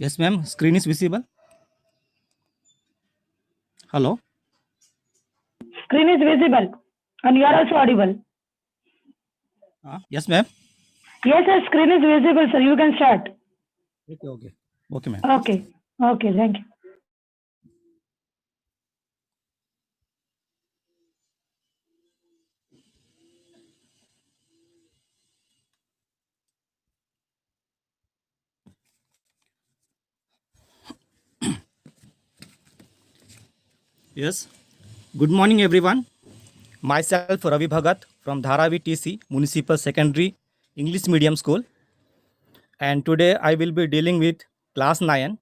Yes, ma'am. Screen is visible. Hello. Screen is visible and you are also audible. Yes, ma'am. Yes, sir, screen is visible, sir. You can start. Okay, ma'am. Okay. Okay, thank you. Yes. Good morning, everyone. Myself, Ravi Bhagat from Dharavi TC Municipal Secondary English Medium School. And today I will be dealing with class 9,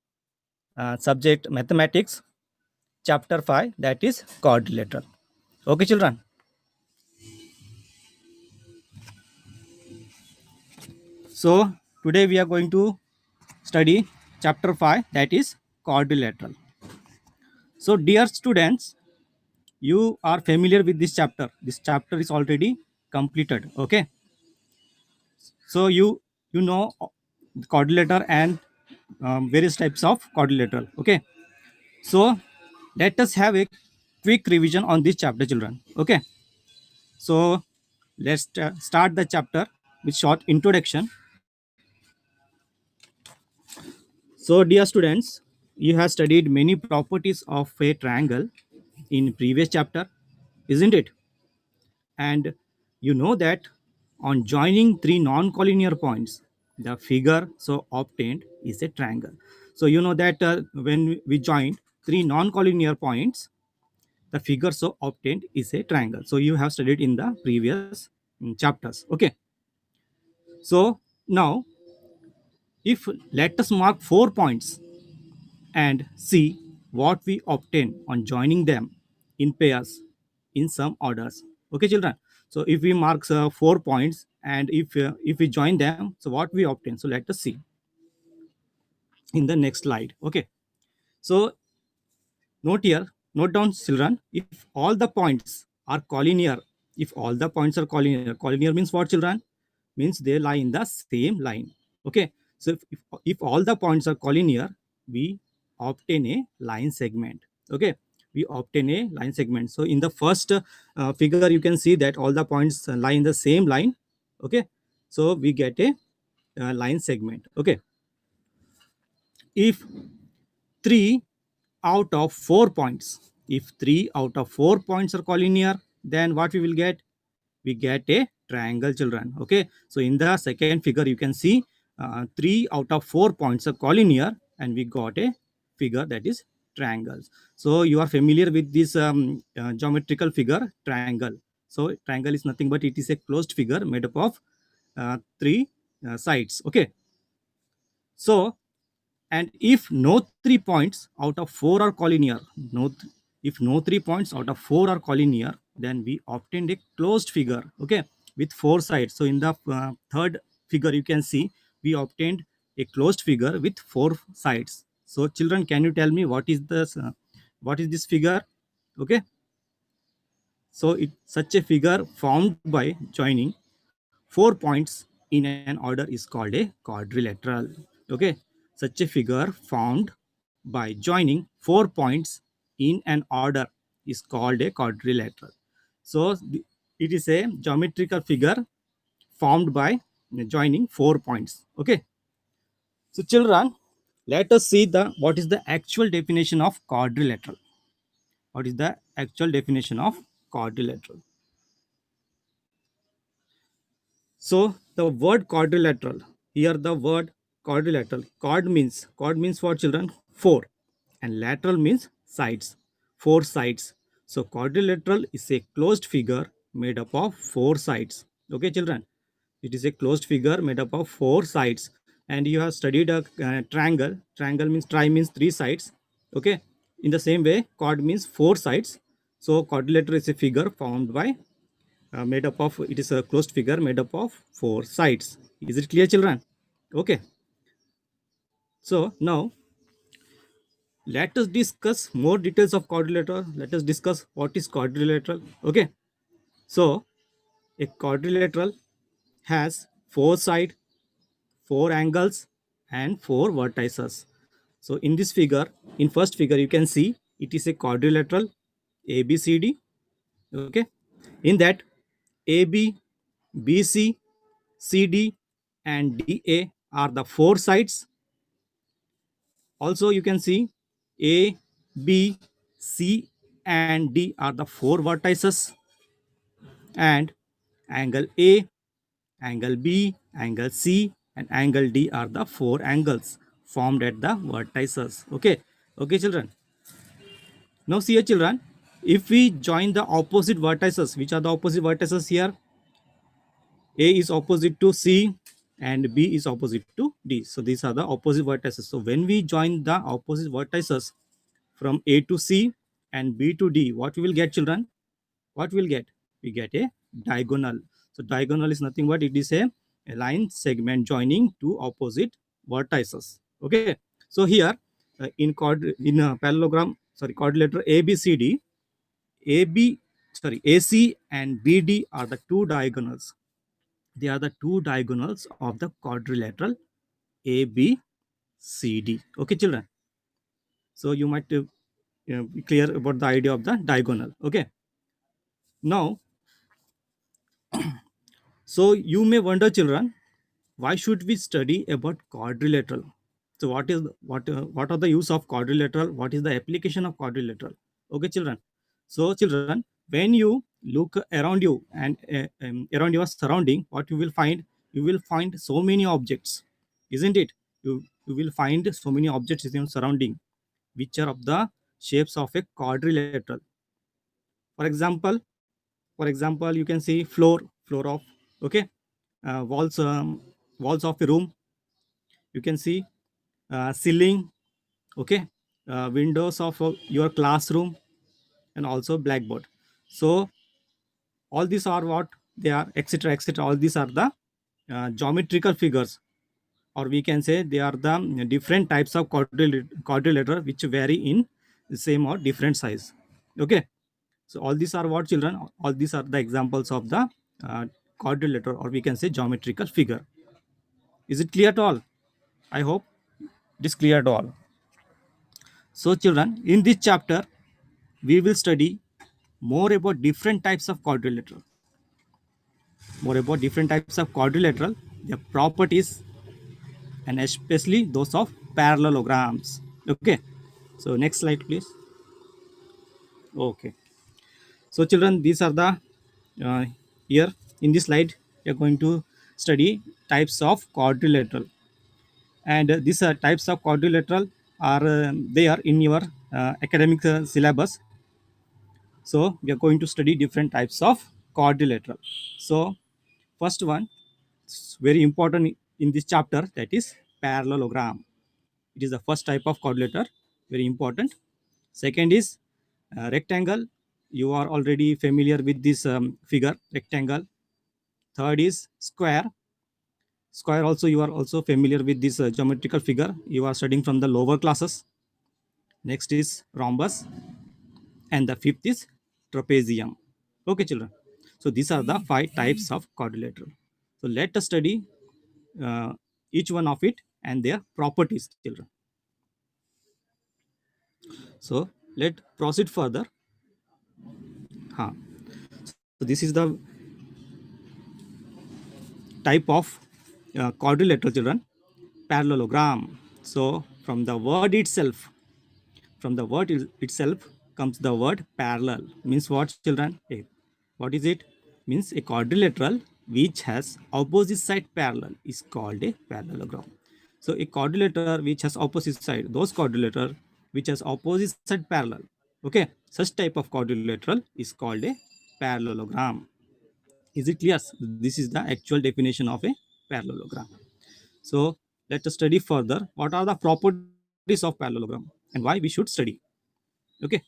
subject mathematics, chapter 5, that is quadrilateral. Okay, children. So today we are going to study chapter 5, that is quadrilateral. So dear students, you are familiar with this chapter. This chapter is already completed. Okay. So you know quadrilateral and various types of quadrilateral. Okay. So let us have a quick revision on this chapter, children. Okay. So let's start the chapter with short introduction. So dear students, you have studied many properties of a triangle in previous chapter, isn't it? And you know that on joining three non-collinear points, the figure so obtained is a triangle. So you know that when we joined three non-collinear points, the figure so obtained is a triangle. So you have studied in the previous chapters. Okay. So now, if let us mark 4 points and see what we obtain on joining them in pairs in some orders. Okay, children. So if we mark 4 points and if we join them, so what we obtain. So let us see in the next slide. Okay. So note here, note down, children. If all the points are collinear, if all the points are collinear means what, children? Means they lie in the same line. Okay. So if all the points are collinear, we obtain a line segment. Okay. We obtain a line segment. So in the first figure, you can see that all the points lie in the same line. Okay. So we get a line segment. Okay. If 3 out of 4 points, if 3 out of 4 points are collinear, then what we will get? We get a triangle, children. Okay. So in the second figure, you can see 3 out of 4 points are collinear and we got a figure that is triangles. So you are familiar with this geometrical figure, triangle. So triangle is nothing but it is a closed figure made up of three sides. Okay. So, and if no 3 points out of 4 are collinear, if no 3 points out of 4 are collinear, then we obtained a closed figure. Okay, with 4 sides. So in the third figure, you can see we obtained a closed figure with 4 sides. So children, can you tell me what is this? What is this figure? Okay. So such a figure formed by joining 4 points in an order is called a quadrilateral. Okay. Such a figure formed by joining 4 points in an order is called a quadrilateral. So it is a geometrical figure formed by joining 4 points. Okay. So children, let us see the what is the actual definition of quadrilateral. What is the actual definition of quadrilateral? So the word quadrilateral, here the word quadrilateral, quad means for children 4 and lateral means sides, 4 sides. So quadrilateral is a closed figure made up of 4 sides. Okay, children, it is a closed figure made up of 4 sides. And you have studied a triangle. Triangle means tri means 3 sides. Okay, in the same way, quad means 4 sides. So quadrilateral is a figure formed by made up of, it is a closed figure made up of 4 sides. Is it clear, children? Okay. So now let us discuss more details of quadrilateral. Let us discuss what is quadrilateral. Okay. So a quadrilateral has 4 sides, 4 angles and 4 vertices. So in this figure, in first figure, you can see it is a quadrilateral ABCD. Okay. In that, AB, BC, CD, and DA are the four sides. Also, you can see A, B, C, and D are the four vertices, and angle A, angle B, angle C, and angle D are the four angles formed at the vertices. Okay, okay, children. Now, see here, children. If we join the opposite vertices, which are the opposite vertices here? A is opposite to C and B is opposite to D. So these are the opposite vertices. So when we join the opposite vertices from A to C and B to D, what we will get, children? What we'll get? We get a diagonal. So diagonal is nothing but it is a line segment joining two opposite vertices. Okay. So here in a parallelogram, sorry, quadrilateral ABCD, AB, sorry, AC and BD are the two diagonals. They are the two diagonals of the quadrilateral ABCD. Okay, children. So you might be clear about the idea of the diagonal. Okay. Now, so you may wonder, children, why should we study about quadrilateral? So what are the use of quadrilateral? What is the application of quadrilateral? Okay, children. So children, when you look around you and around your surrounding, what you will find? You will find so many objects, isn't it? You will find so many objects in your surrounding, which are of the shapes of a quadrilateral. For example, you can see floor of, okay, walls of a room. You can see ceiling, okay, windows of your classroom, and also blackboard. So all these are what they are, etc., etc. All these are the geometrical figures, or we can say they are the different types of quadrilateral which vary in the same or different size. Okay. So all these are what, children? All these are the examples of the uh, quadrilateral, or we can say geometrical figure. Is it clear at all? I hope it is clear at all. So children, in this chapter, we will study more about different types of quadrilateral, their properties, and especially those of parallelograms. Okay. So next slide, please. Okay. So children, these are the uh, here in this slide we are going to study types of quadrilateral, and these types of quadrilateral are they are in your academic syllabus. So we are going to study different types of quadrilateral. So first one, very important in this chapter, that is parallelogram. It is the first type of quadrilateral, very important. Second is rectangle. You are already familiar with this figure, rectangle. Third is square. Square also you are also familiar with this geometrical figure. You are studying from the lower classes. Next is rhombus, and the fifth is trapezium. Okay, children. So these are the five types of quadrilateral. So let us study uh, each one of it and their properties, children. So let proceed further. Huh. So this is the type of quadrilateral, children, parallelogram. So from the word itself comes the word parallel. Means what, children? What is it? Means a quadrilateral which has opposite side parallel is called a parallelogram. So a quadrilateral which has opposite side, those quadrilateral which has opposite side parallel, okay, such type of quadrilateral is called a parallelogram. Is it clear? This is the actual definition of a parallelogram. So let us study further what are the properties of parallelogram and why we should study. Okay.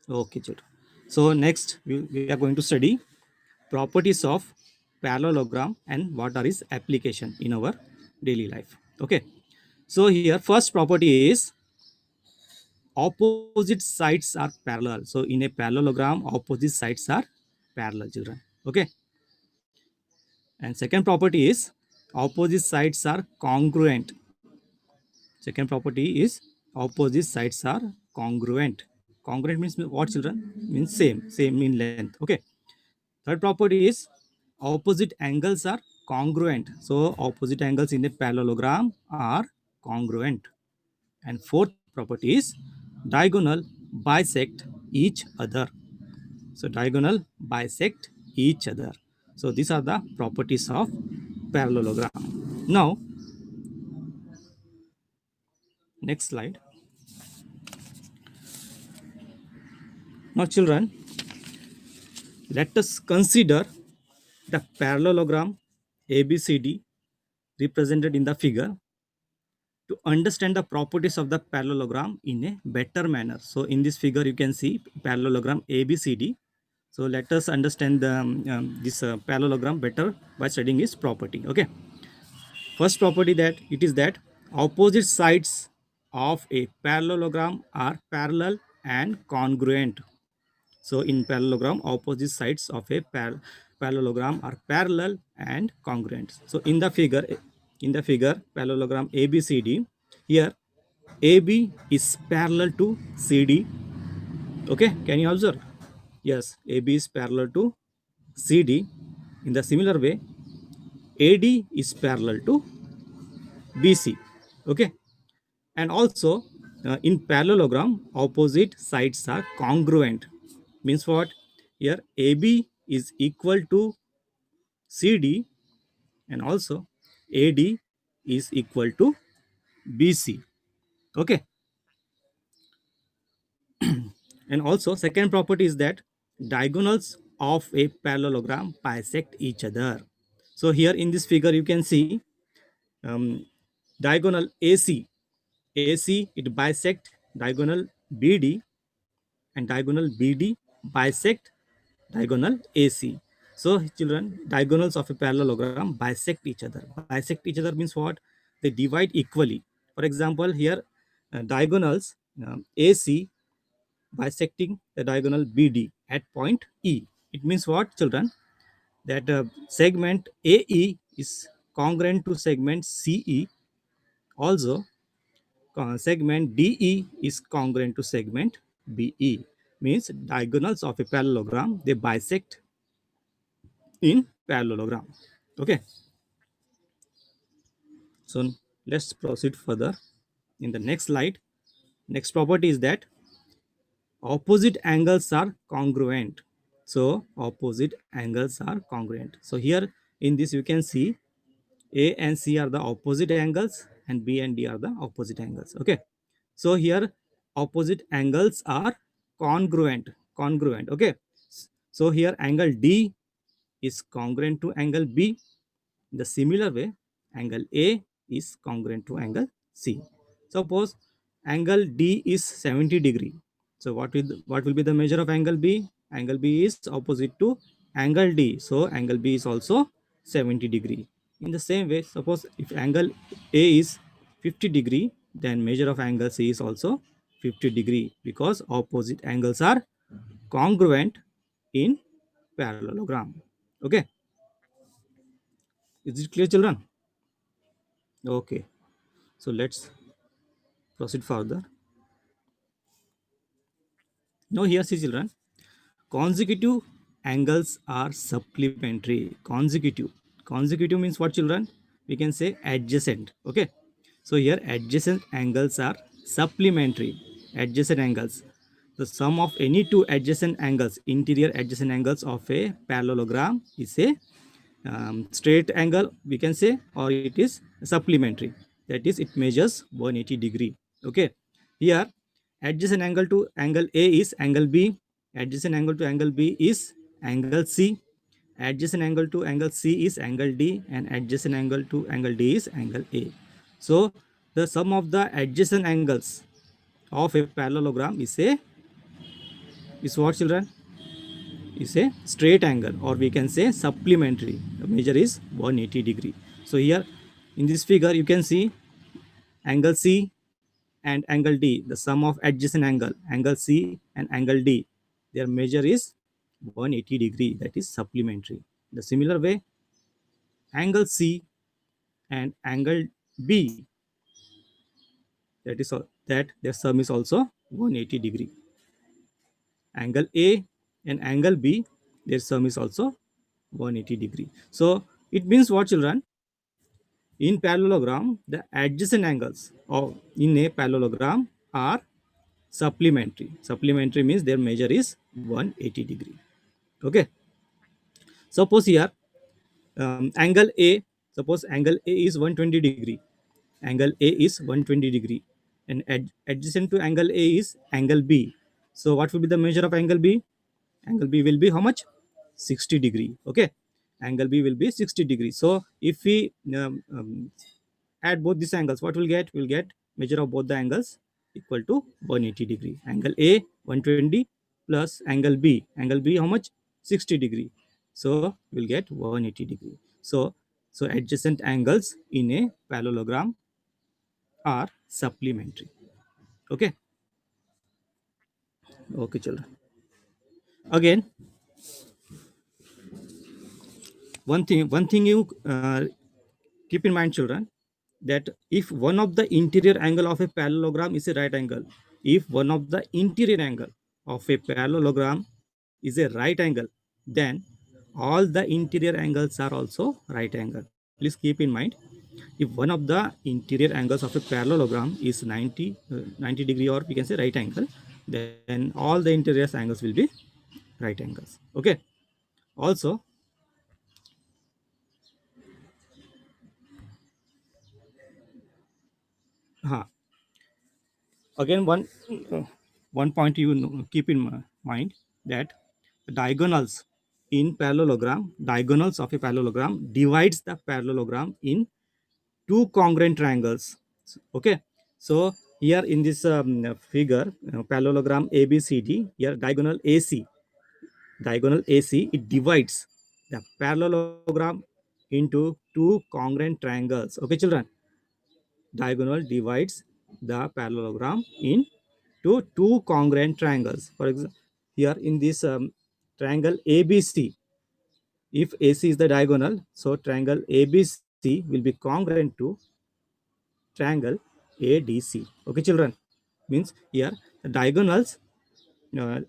Okay, children. So next we are going to study properties of parallelogram and what are its application in our daily life. Okay. So here first property is opposite sides are parallel. So in a parallelogram, opposite sides are parallel, children. Okay. And second property is opposite sides are congruent. Second property is opposite sides are congruent. Congruent means what, children? Means same in length. Okay. Third property is opposite angles are congruent. So opposite angles in a parallelogram are congruent. And fourth property is diagonal bisect each other. So diagonal bisect each other. So these are the properties of parallelogram. Now, next slide. Now, children, let us consider the parallelogram ABCD represented in the figure to understand the properties of the parallelogram in a better manner. So in this figure, you can see parallelogram ABCD. So let us understand this parallelogram better by studying its property. Okay. First property that it is that opposite sides of a parallelogram are parallel and congruent. So in parallelogram, opposite sides of a parallelogram are parallel and congruent. So in the figure parallelogram ABCD, here AB is parallel to CD. Okay, can you observe? Yes, AB is parallel to CD. In the similar way, AD is parallel to BC. Okay, and also in parallelogram, opposite sides are congruent. Means what? Here AB is equal to CD and also AD is equal to BC. Okay, and also second property is that diagonals of a parallelogram bisect each other. So here in this figure you can see diagonal AC it bisect diagonal BD, and diagonal BD bisect diagonal AC. So children, diagonals of a parallelogram bisect each other. Bisect each other means what? They divide equally. For example, here diagonals AC bisecting the diagonal BD at point E. It means what, children? That segment AE is congruent to segment CE. Also, segment DE is congruent to segment BE. Means diagonals of a parallelogram, they bisect in parallelogram. Okay, so let's proceed further. In the next slide, next property is that opposite angles are congruent. So opposite angles are congruent. So here in this you can see A and C are the opposite angles and B and D are the opposite angles. Okay, so here opposite angles are congruent. Okay, so here angle D is congruent to angle B. The similar way, angle A is congruent to angle C. Suppose angle D is 70 degree. So what will be the measure of angle B? Angle B is opposite to angle D. So angle B is also 70 degree. In the same way, suppose if angle A is 50 degree, then measure of angle C is also 50 degree, because opposite angles are congruent in parallelogram. Okay, is it clear, children? Okay, so let's proceed further. Now here see, children, consecutive angles are supplementary. Consecutive means what, children? We can say adjacent. Okay, so here adjacent angles are supplementary. Adjacent angles, the sum of any two adjacent angles, interior adjacent angles of a parallelogram is a straight angle, we can say, or it is supplementary. That is, it measures 180 degree. Okay, here adjacent angle to angle A is angle B, adjacent angle to angle B is angle C, adjacent angle to angle C is angle D, and adjacent angle to angle D is angle A. So the sum of the adjacent angles of a parallelogram is what, children? Is a straight angle, or we can say supplementary. The measure is 180 degree. So here in this figure you can see angle C and angle D, the sum of adjacent angle C and angle D, their measure is 180 degree, that is supplementary. The similar way, angle C and angle B, that is that their sum is also 180 degree. Angle A and angle B, their sum is also 180 degree. So it means what, children? In parallelogram, the adjacent angles of in a parallelogram are supplementary. Supplementary means their measure is 180 degree. Okay. Suppose here angle A, suppose angle A is 120 degree. Angle A is 120 degree, and adjacent to angle A is angle B. So what will be the measure of angle B? Angle B will be how much? 60 degree. Okay. Angle B will be 60 degree. So if we add both these angles, what we'll get? We'll get measure of both the angles equal to 180 degree. Angle A 120 plus angle B. Angle B how much? 60 degree. So we'll get 180 degree. So adjacent angles in a parallelogram are supplementary. Okay. Okay, children. Again, one thing you keep in mind, children, that if one of the interior angle of a parallelogram is a right angle, if one of the interior angle of a parallelogram is a right angle, then all the interior angles are also right angle. Please keep in mind, if one of the interior angles of a parallelogram is 90 degree, or we can say right angle, then all the interior angles will be right angles. Okay. Also, huh, again one point you keep in mind, that diagonals in parallelogram, diagonals of a parallelogram divides the parallelogram in two congruent triangles. Okay. So here in this figure, parallelogram ABCD, here diagonal AC, it divides the parallelogram into two congruent triangles. Okay, children. Diagonal divides the parallelogram into two congruent triangles. For example, here in this triangle ABC, if AC is the diagonal, so triangle ABC will be congruent to triangle ADC. Okay, children. Means here the diagonals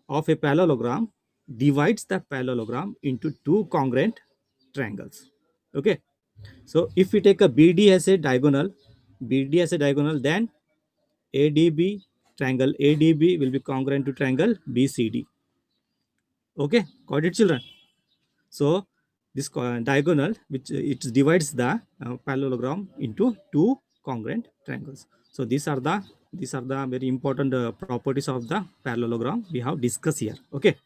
of a parallelogram divides the parallelogram into two congruent triangles. Okay. So if we take a BD as a diagonal, then ADB, triangle ADB will be congruent to triangle BCD. Okay, got it, children? So this diagonal, which it divides the parallelogram into two congruent triangles. So these are the very important properties of the parallelogram we have discussed here. Okay.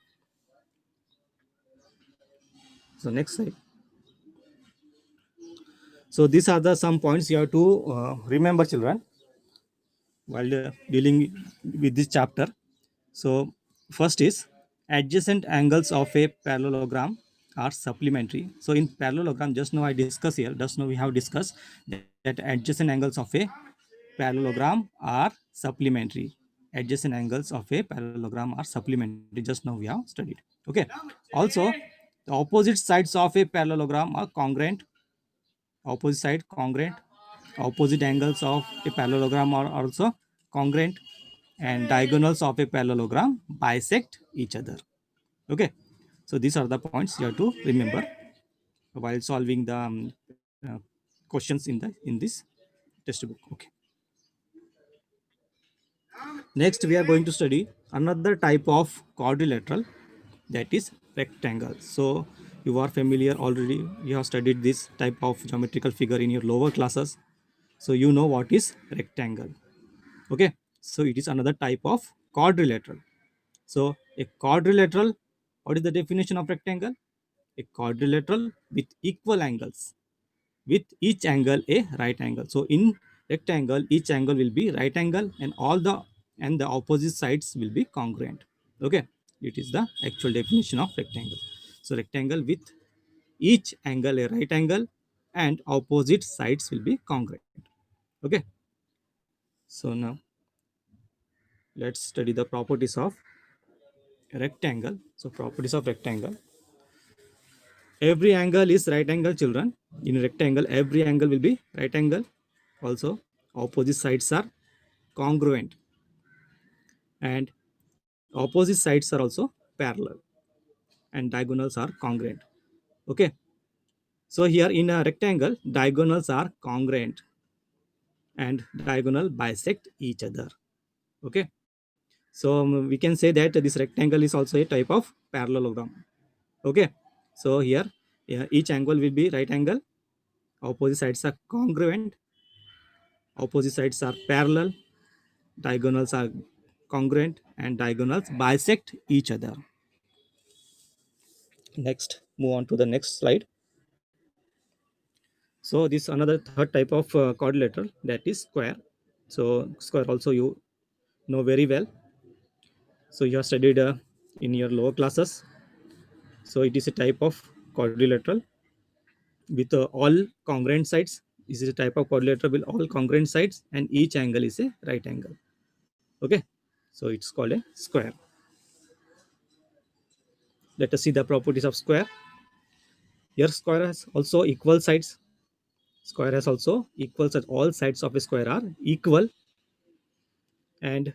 So next slide. So these are the some points you have to remember, children, while dealing with this chapter. So first is adjacent angles of a parallelogram are supplementary. So in parallelogram, just now I discussed here, just now we have discussed that adjacent angles of a parallelogram are supplementary. Adjacent angles of a parallelogram are supplementary. Just now we have studied. Okay. Also, the opposite sides of a parallelogram are congruent. Opposite side congruent. Opposite angles of a parallelogram are also congruent, and diagonals of a parallelogram bisect each other. Okay. So these are the points you have to remember while solving the questions in this textbook. Okay. Next, we are going to study another type of quadrilateral, that is rectangle. So you are familiar already. You have studied this type of geometrical figure in your lower classes. So you know what is rectangle. Okay. So it is another type of quadrilateral. So a quadrilateral, what is the definition of rectangle? A quadrilateral with equal angles, with each angle a right angle. So in rectangle, each angle will be right angle, and the opposite sides will be congruent. Okay, it is the actual definition of rectangle. So rectangle with each angle a right angle, and opposite sides will be congruent. Okay. So now let's study the properties of rectangle. So properties of rectangle. every angle is right angle, children. In rectangle, every angle will be right angle. Also, opposite sides are congruent, and opposite sides are also parallel, and diagonals are congruent. Okay, so here in a rectangle, diagonals are congruent and diagonal bisect each other. Okay, so we can say that this rectangle is also a type of parallelogram. Okay, so here, yeah, each angle will be right angle, opposite sides are congruent, opposite sides are parallel, diagonals are congruent, and diagonals bisect each other. Next, move on to the next slide. So this another third type of quadrilateral, that is square. So square also you know very well. So you have studied in your lower classes. So it is a type of quadrilateral with all congruent sides. This is a type of quadrilateral with all congruent sides, and each angle is a right angle. Okay, so it's called a square. Let us see the properties of square. Here square has also equal sides. Square has also equal sides. All sides of a square are equal, and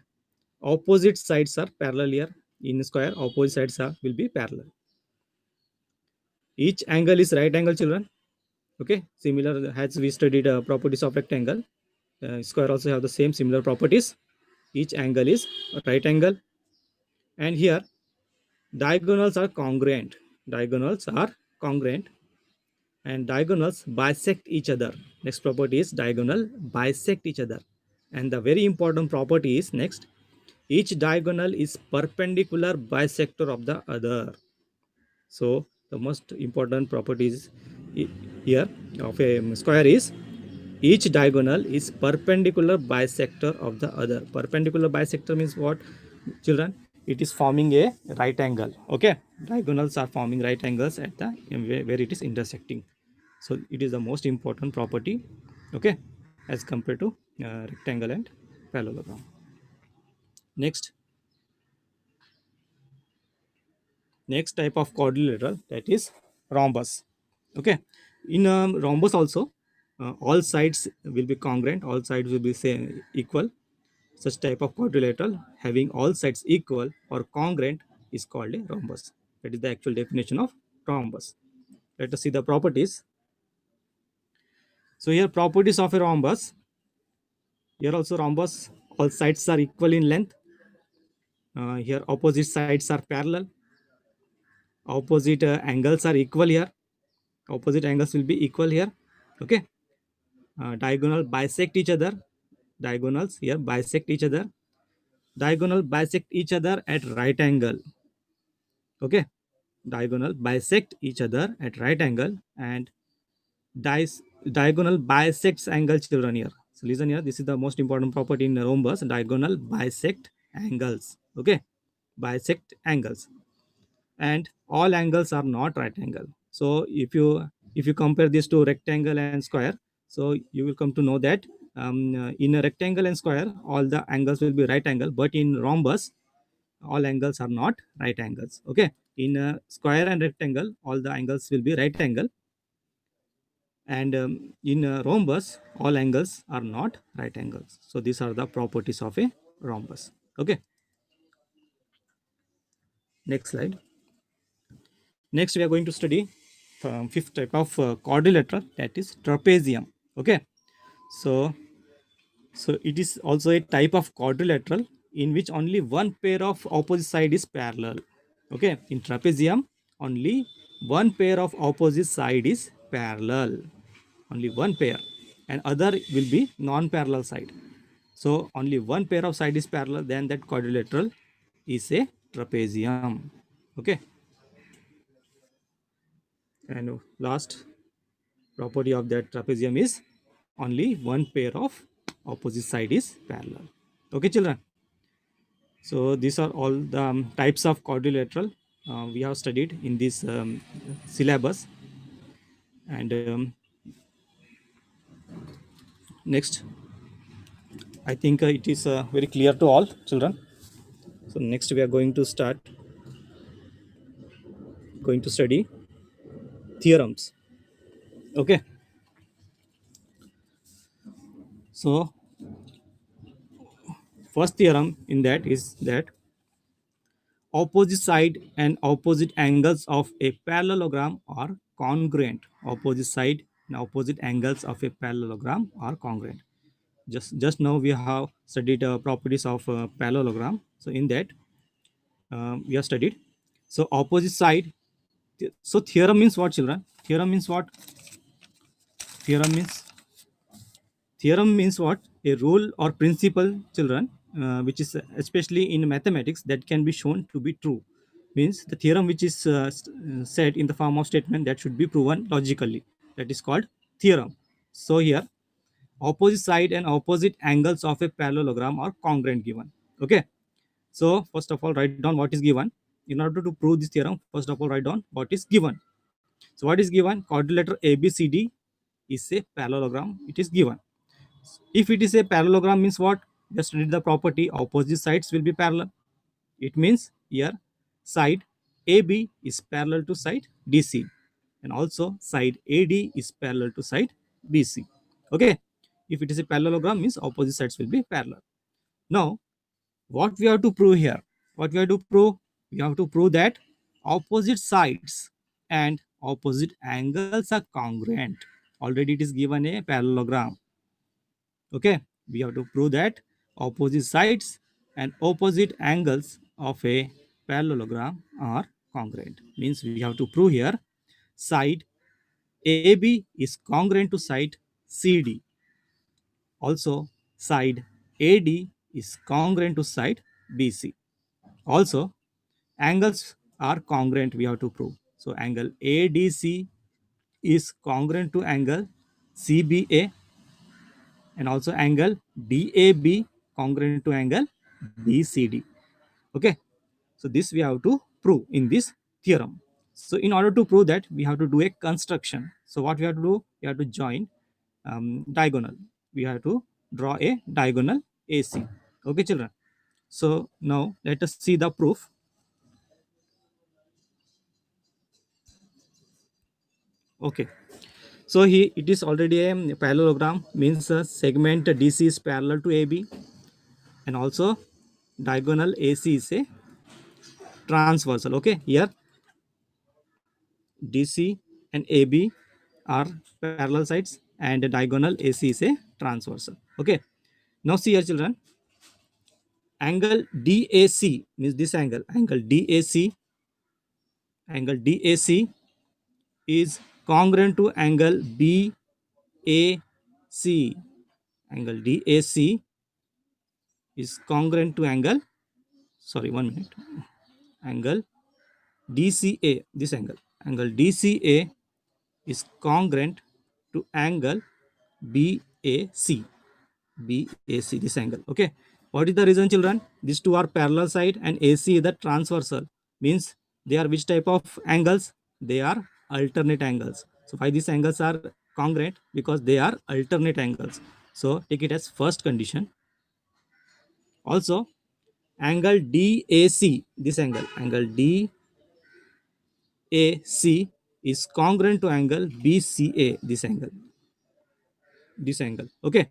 opposite sides are parallel. Here in square, opposite sides will be parallel. Each angle is right angle, children. Okay, similar as we studied properties of rectangle, square also have the same similar properties. Each angle is right angle, and here diagonals are congruent. Diagonals are congruent, and diagonals bisect each other. Next property is diagonal bisect each other, and the very important property is next, each diagonal is perpendicular bisector of the other. So the most important properties here of a square is each diagonal is perpendicular bisector of the other. Perpendicular bisector means what, children? It is forming a right angle. Okay, diagonals are forming right angles at the where it is intersecting. So it is the most important property. Okay, as compared to rectangle and parallelogram. Next type of quadrilateral, that is rhombus. Okay, in rhombus also all sides will be congruent, all sides will be same equal. Such type of quadrilateral having all sides equal or congruent is called a rhombus. That is the actual definition of rhombus. Let us see the properties. So here properties of a rhombus. Here also rhombus, all sides are equal in length. Here opposite sides are parallel. Opposite angles are equal here. Opposite angles will be equal here. Okay, diagonal bisect each other. Diagonals here bisect each other. Diagonal bisect each other at right angle. Okay, diagonal bisect each other at right angle, and diagonal bisects angle, children. Here, so listen here, this is the most important property in rhombus. Diagonal bisect angles. Okay, bisect angles, and all angles are not right angle. So if you compare this to rectangle and square, so you will come to know that in a rectangle and square all the angles will be right angle, but in rhombus all angles are not right angles. Okay, in a square and rectangle all the angles will be right angle, and in a rhombus all angles are not right angles. So these are the properties of a rhombus. Okay, next slide. Next we are going to study fifth type of quadrilateral, that is trapezium. Okay, so it is also a type of quadrilateral in which only one pair of opposite side is parallel. Okay, in trapezium only one pair of opposite side is parallel, only one pair, and other will be non-parallel side. So only one pair of side is parallel, then that quadrilateral is a trapezium. Okay, and last property of that trapezium is only one pair of opposite side is parallel. Okay, children. So these are all the types of quadrilateral we have studied in this syllabus. And next, I think it is very clear to all children. So next we are going to study theorems. Okay, so first theorem in that is that opposite side and opposite angles of a parallelogram are congruent. Opposite side and opposite angles of a parallelogram are congruent. Just now we have studied properties of parallelogram. So in that we have studied. So opposite side. So theorem means what, children? Theorem means what? Theorem means Theorem means what? A rule or principle, children, which is especially in mathematics that can be shown to be true. Means the theorem which is said in the form of statement that should be proven logically. That is called theorem. So here, opposite side and opposite angles of a parallelogram are congruent given. Okay. So first of all, write down what is given. In order to prove this theorem, first of all, write down what is given. So what is given? Quadrilateral ABCD is a parallelogram. It is given. If it is a parallelogram means what? Just read the property. Opposite sides will be parallel. It means here side AB is parallel to side DC, and also side AD is parallel to side BC. Okay. If it is a parallelogram means opposite sides will be parallel. Now, what we have to prove here? What we have to prove? We have to prove that opposite sides and opposite angles are congruent. Already it is given a parallelogram. Okay, we have to prove that opposite sides and opposite angles of a parallelogram are congruent. Means we have to prove here side AB is congruent to side CD. Also, side AD is congruent to side BC. Also, angles are congruent, we have to prove. So, angle ADC is congruent to angle CBA, and also angle DAB congruent to angle BCD. Okay, so this we have to prove in this theorem. So in order to prove that, we have to do a construction. So what we have to do? We have to join diagonal. We have to draw a diagonal AC. Okay, children. So now let us see the proof. Okay, so here it is already a parallelogram, means a segment DC is parallel to AB, and also diagonal AC is a transversal. Okay, here DC and AB are parallel sides, and the diagonal AC is a transversal. Okay, now see here, children. Angle DAC means this angle. Angle DAC is congruent to angle BAC. Angle DAC is congruent to angle. Sorry, 1 minute. Angle DCA. This angle DCA is congruent to angle BAC. BAC, this angle. Okay. What is the reason, children? These two are parallel side and AC is the transversal. Means they are which type of angles? They are alternate angles. So why these angles are congruent? Because they are alternate angles. So take it as first condition. Also, angle DAC, this angle DAC is congruent to angle BCA, this angle. Okay,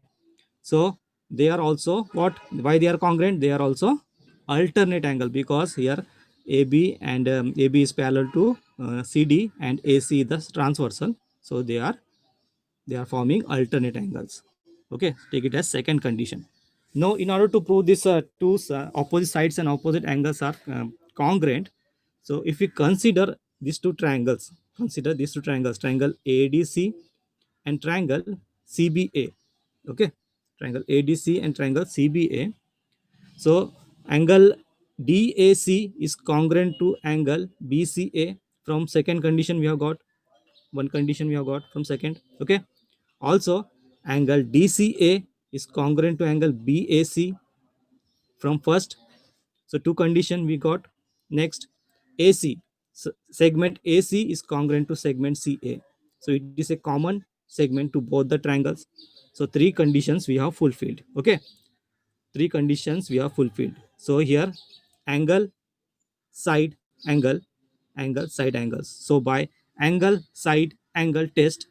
so they are also what? Why they are congruent? They are also alternate angle, because here AB and AB is parallel to CD, and AC is the transversal. So they are forming alternate angles. Okay, take it as second condition. Now in order to prove this two opposite sides and opposite angles are congruent, so if we consider these two triangles, triangle ADC and triangle CBA. Okay, triangle ADC and triangle CBA. So angle DAC is congruent to angle BCA. From second condition we have got one condition we have got from second. Okay, also angle DCA is congruent to angle BAC from first. So two condition we got. Next, AC, so segment AC is congruent to segment CA. So it is a common segment to both the triangles. So three conditions we have fulfilled. Okay, three conditions we have fulfilled. So here angle, side, angle, side angles. So by angle side angle test,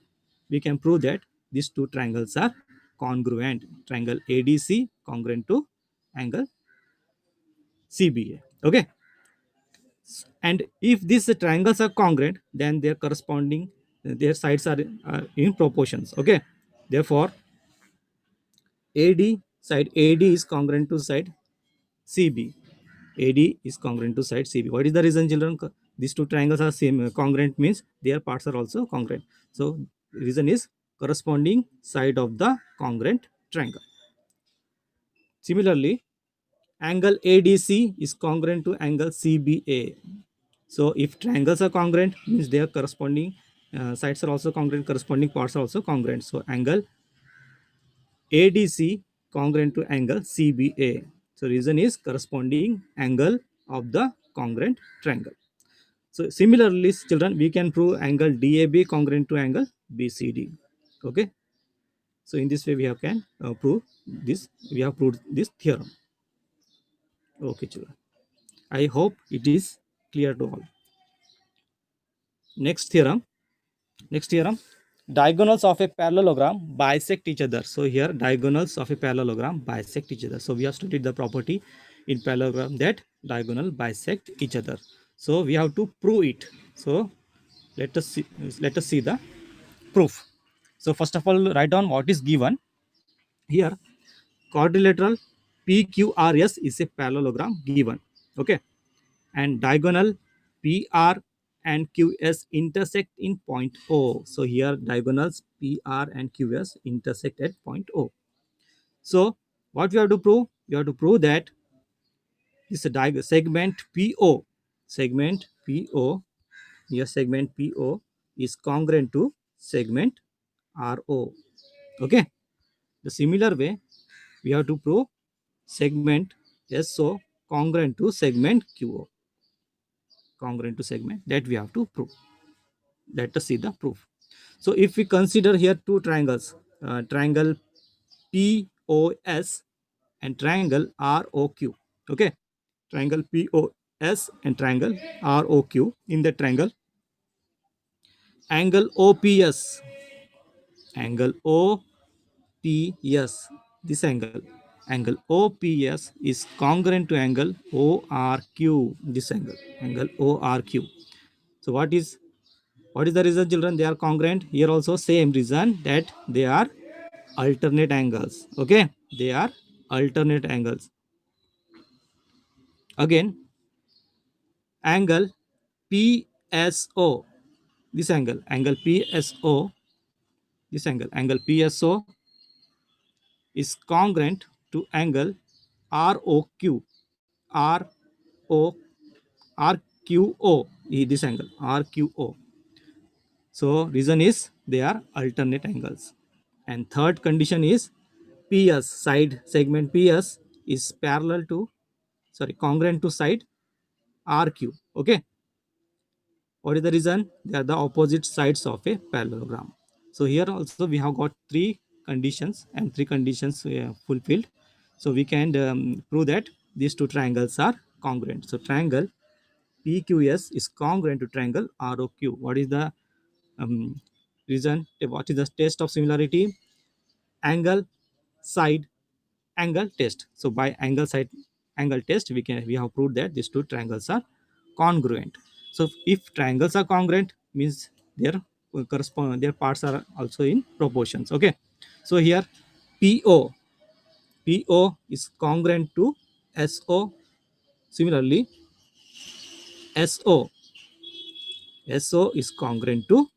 we can prove that these two triangles are congruent. Triangle ADC congruent to angle CBA. Okay. And if these triangles are congruent, then their corresponding their sides are in proportions. Okay. Therefore, side AD is congruent to side CB. AD is congruent to side CB. What is the reason, children? These two triangles are same. Congruent means their parts are also congruent. So reason is corresponding side of the congruent triangle. Similarly, angle ADC is congruent to angle CBA. So if triangles are congruent, means their corresponding sides are also congruent, corresponding parts are also congruent. So angle ADC congruent to angle CBA. So reason is corresponding angle of the congruent triangle. So similarly, children, we can prove angle DAB congruent to angle BCD. Okay. So in this way, we have can prove this. We have proved this theorem. Okay, children. I hope it is clear to all. Next theorem. Next theorem. Diagonals of a parallelogram bisect each other. So here diagonals of a parallelogram bisect each other. So we have studied the property in parallelogram that diagonal bisect each other. So we have to prove it. So let us see the proof. So first of all, write down what is given here. Quadrilateral PQRS is a parallelogram given. Okay. And diagonal PR and QS intersect in point O. So here diagonals PR and QS intersect at point O. So what we have to prove? We have to prove that this segment PO, segment PO, here segment PO is congruent to segment RO. Okay. The similar way, we have to prove segment SO congruent to segment QO. Congruent to segment, that we have to prove. Let us see the proof. So if we consider here two triangles, triangle POS and triangle ROQ. Okay. Triangle POS and triangle ROQ. In the triangle, angle OPS, angle OPS, this angle OPS is congruent to angle ORQ, this angle ORQ. So what is the reason, children? They are congruent. Here also same reason, that they are alternate angles. Okay, they are alternate angles. Again, angle PSO, this angle PSO, this angle PSO is congruent to angle ROQ, RO, RQO, this angle RQO. So reason is they are alternate angles. And third condition is PS, side segment PS is parallel to, congruent to side RQ. Okay. What is the reason? They are the opposite sides of a parallelogram. So here also we have got three conditions, and three conditions fulfilled. So we can prove that these two triangles are congruent. So triangle PQS is congruent to triangle ROQ. What is the reason? What is the test of similarity? Angle side angle test. So by angle side angle test, we have proved that these two triangles are congruent. So if triangles are congruent, means their correspond their parts are also in proportions. Okay. So here PO is congruent to SO. Similarly, SO is congruent to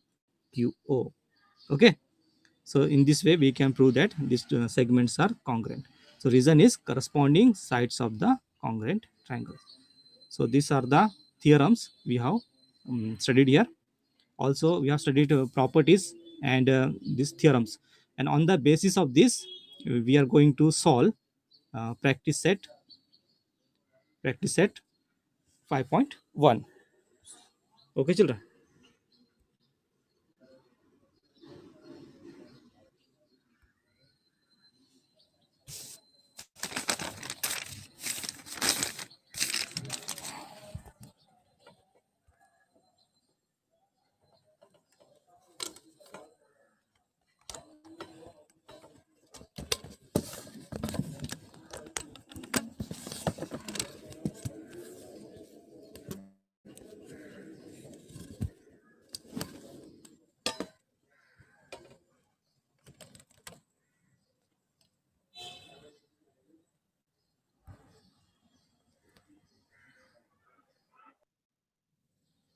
QO. Okay. So in this way, we can prove that these segments are congruent. So reason is corresponding sides of the congruent triangle. So these are the theorems we have studied here. Also, we have studied properties and these theorems. And on the basis of this, we are going to solve practice set 5.1. Okay, children.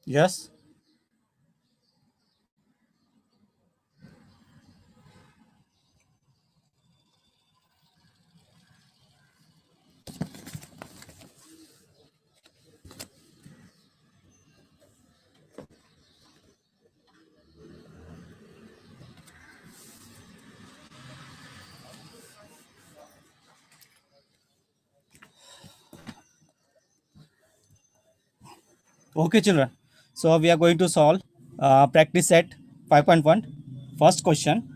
Yes. Okay, children. So we are going to solve practice set 5.1. First question.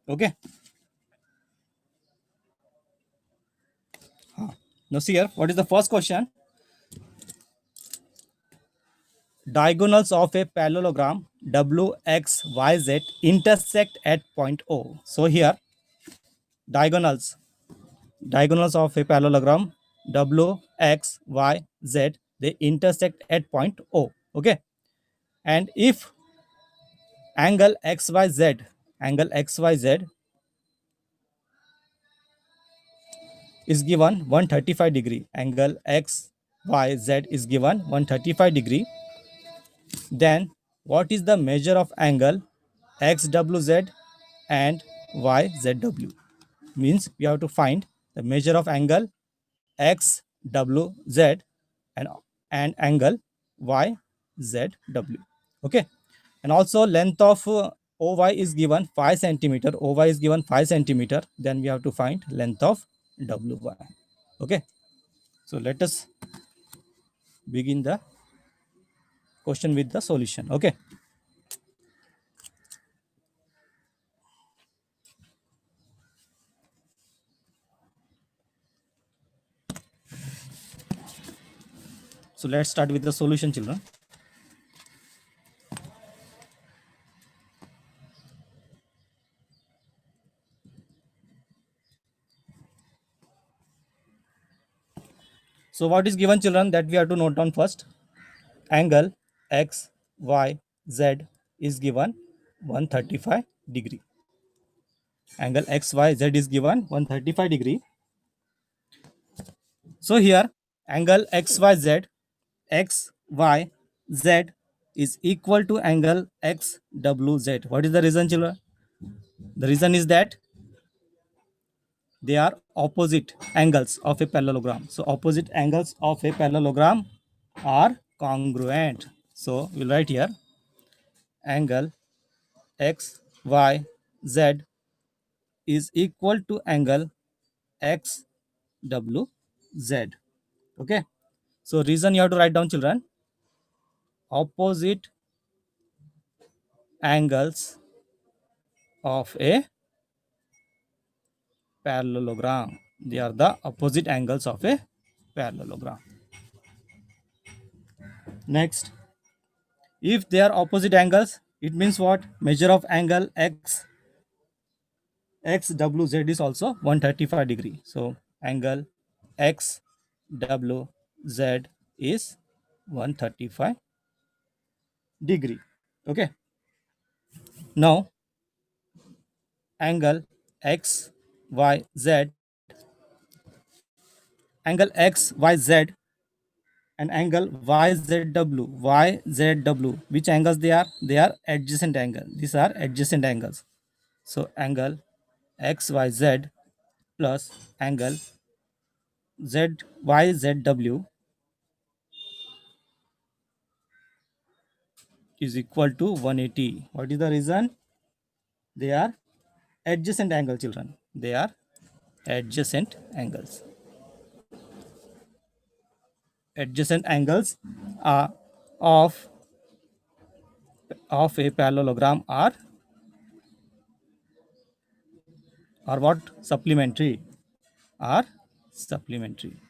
Okay. Now see here. What is the first question? Diagonals of a parallelogram WXYZ intersect at point O. So here diagonals of a parallelogram WXYZ, they intersect at point O. Okay. And if angle XYZ is given 135 degree, angle XYZ is given 135 degree, then what is the measure of angle XWZ and YZW? Means we have to find the measure of angle XWZ and angle YZW. Okay. And also length of OY is given 5 centimeter. OY is given 5 centimeter. Then we have to find length of WY. Okay. So let us begin the question with the solution. Okay. So let's start with the solution, children. So what is given, children, that we have to note down first? Angle X, Y, Z is given 135 degree. Angle X, Y, Z is given 135 degree. So here angle X, Y, Z, X, Y, Z is equal to angle X, W, Z. What is the reason, children? The reason is that they are opposite angles of a parallelogram. So opposite angles of a parallelogram are congruent. So we'll write here angle X, Y, Z is equal to angle X, W, Z. Okay. So reason you have to write down, children. Opposite angles of a parallelogram. They are the opposite angles of a parallelogram. Next, if they are opposite angles, it means what? Measure of angle XWZ is also 135 degree. So angle XWZ is 135 degree. Okay. Now angle XYZ, angle XYZ and angle YZW. Which angles they are? They are adjacent angle. These are adjacent angles. So angle XYZ plus angle ZYZW is equal to 180. What is the reason? They are adjacent angle, children. They are adjacent angles. Adjacent angles of a parallelogram are what? Supplementary. Are supplementary.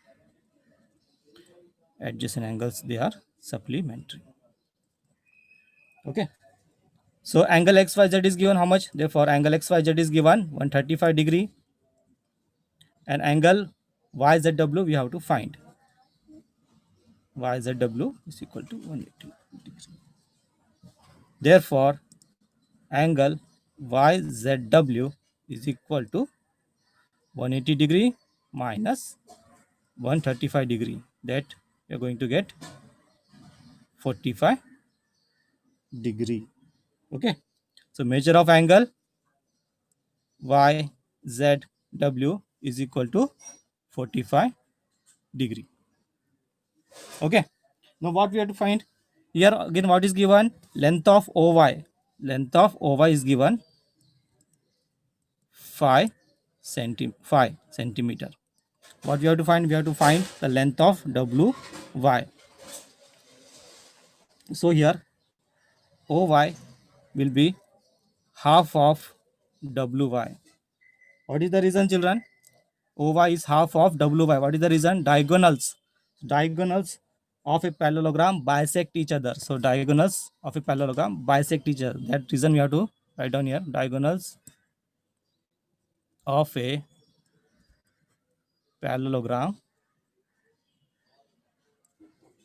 Adjacent angles, they are supplementary. Okay. So angle XYZ is given how much? Therefore angle XYZ is given 135 degree and angle YZW we have to find. YZW is equal to 180 degree. Therefore angle YZW is equal to 180 degree minus 135 degree, that we are going to get 45 degree. Okay, so measure of angle YZW is equal to 45 degree. Okay, now what we have to find here again, what is given? Length of OY. Length of OY is given 5 centimeter. What we have to find? We have to find the length of WY. So here OY will be half of WY. What is the reason, children? OY is half of WY. What is the reason? Diagonals. Diagonals of a parallelogram bisect each other. So diagonals of a parallelogram bisect each other. That reason we have to write down here. Diagonals of a parallelogram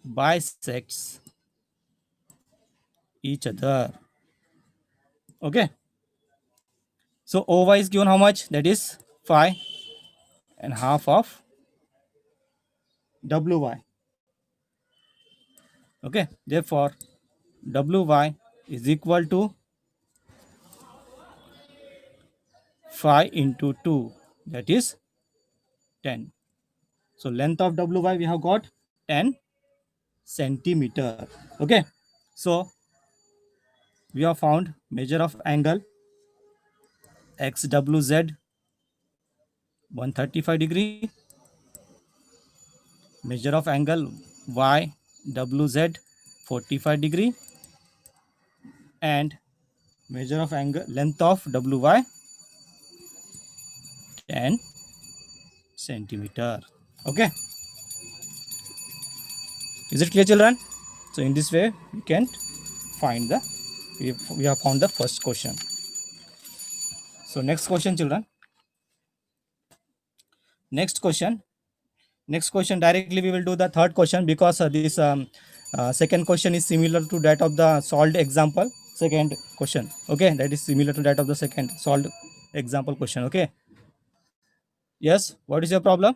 bisects each other. Okay. So OY is given how much? That is 5 and half of WY. Okay. Therefore, WY is equal to 5 into 2. That is 10. So length of WY we have got 10 centimeter. Okay. So we have found measure of angle XWZ 135 degree, measure of angle YWZ 45 degree, and measure of angle length of WY 10 centimeter. Okay, is it clear, children? So in this way we can find the we have found the first question. So next question, children. Next question directly we will do the third question, because this second question is similar to that of the solved example second question. Okay, that is similar to that of the second solved example question. Okay, yes, what is your problem?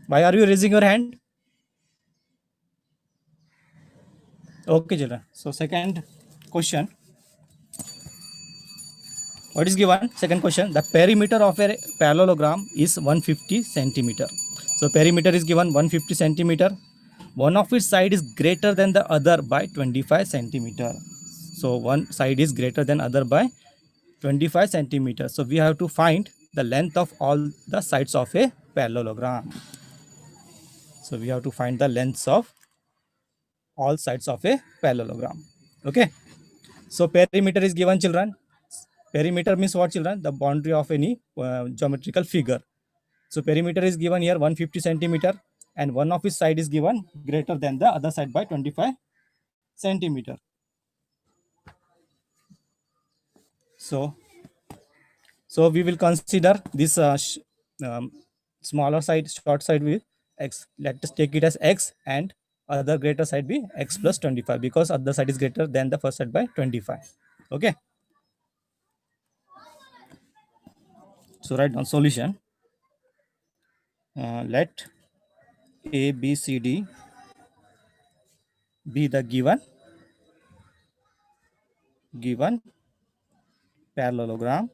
Why are you raising your hand? Okay, children. So second question, what is given? Second question, the perimeter of a parallelogram is 150 centimeter. So perimeter is given 150 centimeter. One of its side is greater than the other by 25 centimeter. So one side is greater than other by 25 centimeter. So we have to find the length of all the sides of a parallelogram. So we have to find the lengths of all sides of a parallelogram. Okay. So perimeter is given, children. Perimeter means what, children? The boundary of any geometrical figure. So perimeter is given here 150 centimeter, and one of its side is given greater than the other side by 25 centimeter. So we will consider this smaller side, short side with x. Let us take it as x, and other greater side be x plus 25, because other side is greater than the first side by 25. Okay. So write down solution. Let A, B, C, D be the given parallelogram.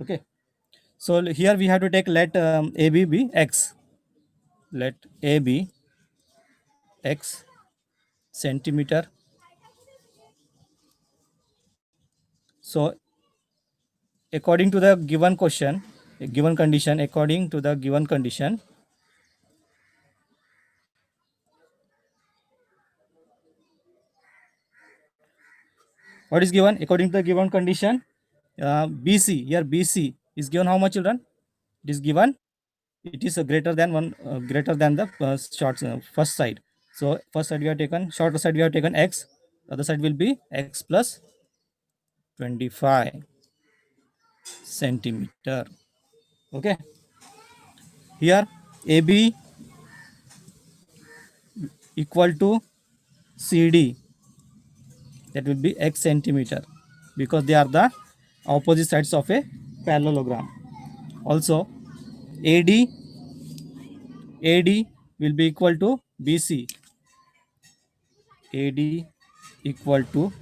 Okay. So here we have to take let AB be x. Let A be x centimeter. So according to the given question, given condition, according to the given condition, what is given? According to the given condition, BC, here BC is given how much, children? It is given, it is greater than one, greater than the first side. So first side we have taken, shorter side we have taken x, the other side will be x plus 25 centimeter. Okay, here AB equal to CD, that will be x centimeter, because they are the opposite sides of a parallelogram. Also, AD will be equal to BC. AD equal to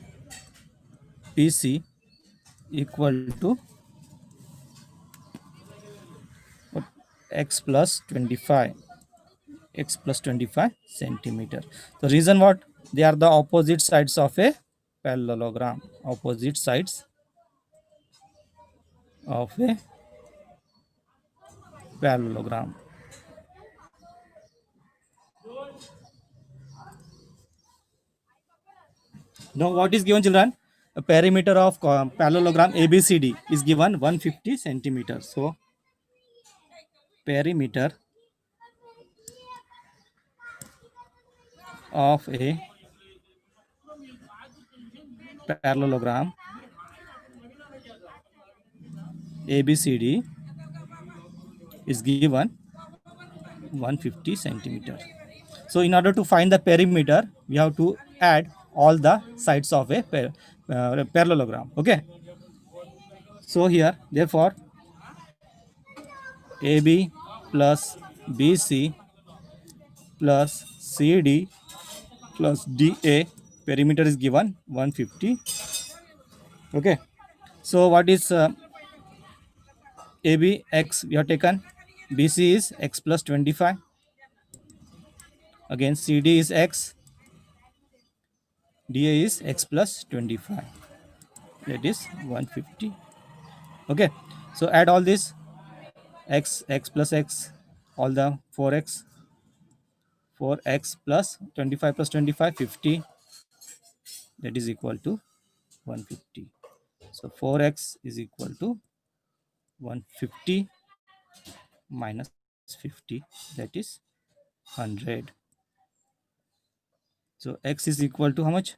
BC equal to what? X plus 25. X plus 25 centimeter. The reason what? They are the opposite sides of a parallelogram. Opposite sides of a parallelogram. Now what is given, children? A perimeter of parallelogram ABCD is given 150 centimeters. So perimeter of a parallelogram ABCD is given 150 centimeter. So in order to find the perimeter, we have to add all the sides of a parallelogram. Okay. So here, therefore, AB plus BC plus CD plus DA, perimeter is given 150. Okay. So what is AB? X we have taken. BC is X plus 25. Again, CD is X. DA is X plus 25. That is 150. Okay. So add all this. X plus X, all the 4X. 4X plus 25 plus 25, 50. That is equal to 150. So 4x is equal to 150 minus 50, that is 100. So x is equal to how much?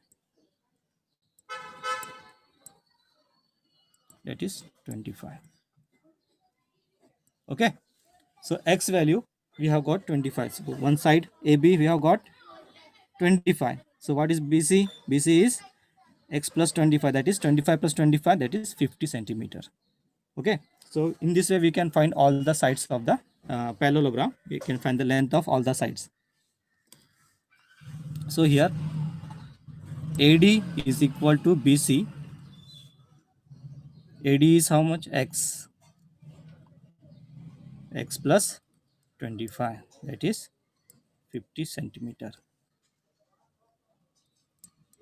That is 25. Okay. So x value we have got 25. So one side AB we have got 25. So what is BC? BC is x plus 25, that is 25 plus 25, that is 50 centimeter. Okay. So in this way we can find all the sides of the parallelogram. We can find the length of all the sides. So here AD is equal to BC. AD is how much? X. X plus 25, that is 50 centimeter.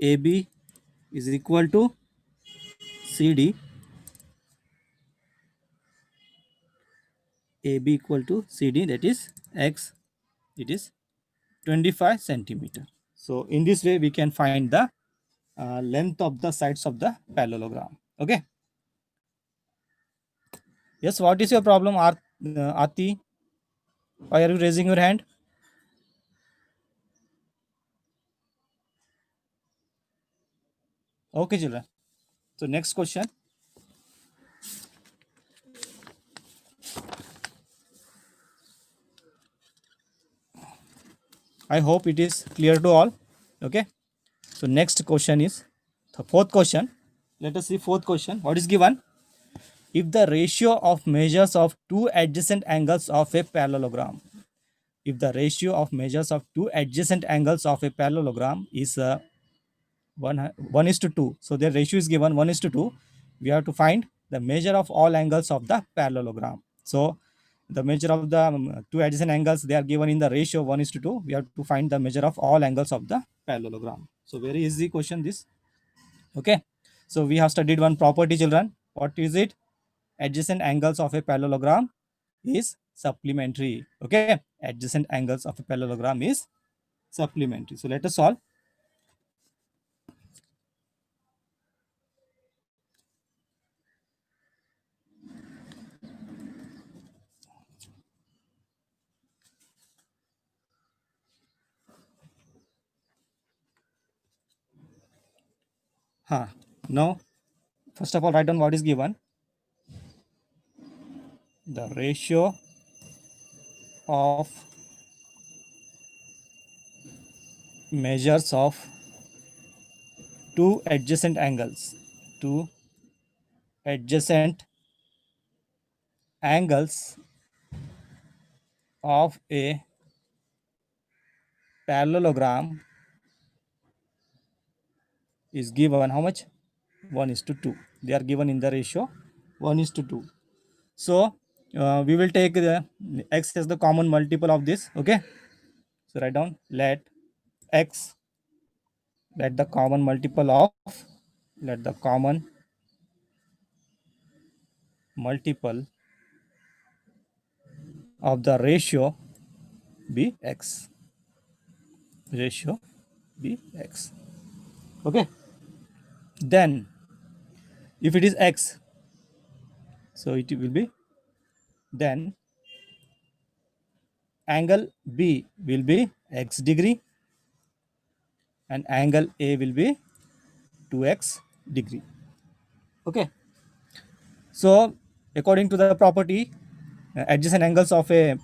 AB is equal to CD. AB equal to CD, that is X. It is 25 centimeter. So in this way we can find the length of the sides of the parallelogram. Okay. Yes, what is your problem, Aati? Why are you raising your hand? Okay, children. So next question. I hope it is clear to all. Okay. So next question is the fourth question. Let us see fourth question. What is given? If the ratio of measures of two adjacent angles of a parallelogram, if the ratio of measures of two adjacent angles of a parallelogram is 1 is to 2. So the ratio is given 1 is to 2. We have to find the measure of all angles of the parallelogram. So the measure of the two adjacent angles, they are given in the ratio 1 is to 2. We have to find the measure of all angles of the parallelogram. So very easy question this. Okay. So we have studied one property, children. What is it? Adjacent angles of a parallelogram is supplementary. Okay. Adjacent angles of a parallelogram is supplementary. So let us solve. Now, first of all, write down what is given. The ratio of measures of two adjacent angles, two adjacent angles of a parallelogram is given how much? 1:2. They are given in the ratio 1:2. So we will take the x as the common multiple of this. Okay, so write down, let x, let the common multiple of, let the common multiple of the ratio be x, ratio be x. Okay, then if it is x, so it will be, then angle B will be x degree and angle A will be 2x degree. Okay, so according to the property, adjacent angles of a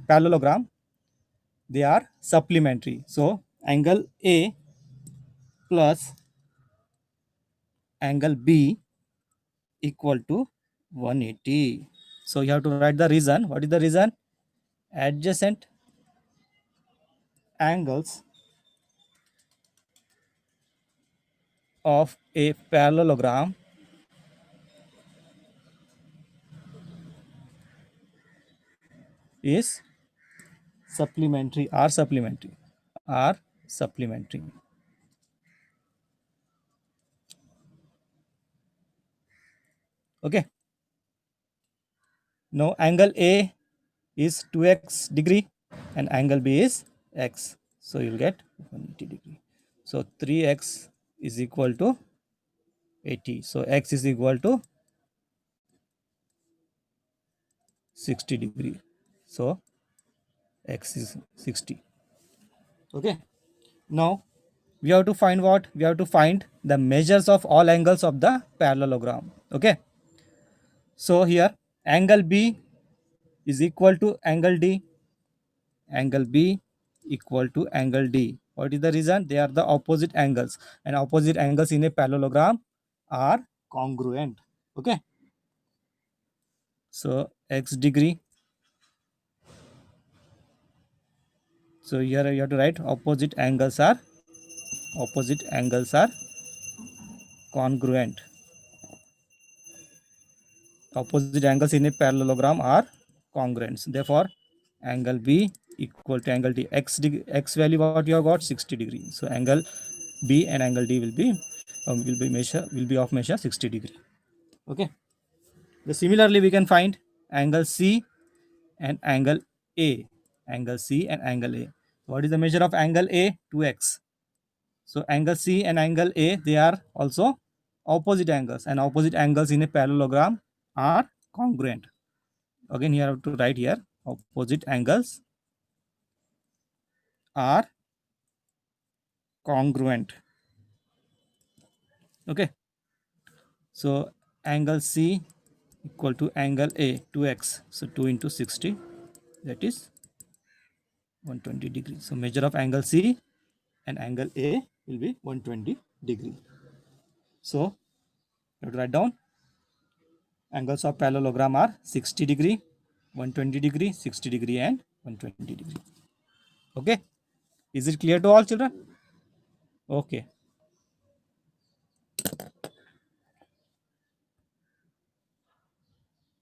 parallelogram, they are supplementary. So angle A plus angle B equal to 180. So you have to write the reason. What is the reason? Adjacent angles of a parallelogram is supplementary, are supplementary, are supplementary. Okay, now angle A is 2x degree and angle B is x, so you'll get 180 degree. So 3x is equal to 80, so x is equal to 60 degree, so x is 60. Okay, now we have to find what? We have to find the measures of all angles of the parallelogram. Okay, so here angle B is equal to angle D, angle B equal to angle D. What is the reason? They are the opposite angles, and opposite angles in a parallelogram are congruent. Okay, so x degree, so here you have to write opposite angles are congruent. Opposite angles in a parallelogram are congruent. Therefore angle B equal to angle D. X value what you have got? 60 degree. So angle B and angle D will be of measure 60 degree. Okay, similarly we can find angle C and angle A. Angle C and angle A. What is the measure of angle A? 2x. So angle C and angle A, they are also opposite angles, and opposite angles in a parallelogram are congruent. Again here I have to write here, opposite angles are congruent. Okay, so angle C equal to angle A, 2x, so 2 into 60, that is 120 degree. So measure of angle C and angle A will be 120 degree. So you have to write down angles of parallelogram are 60 degree, 120 degree, 60 degree and 120 degree. Okay, is it clear to all children? Okay,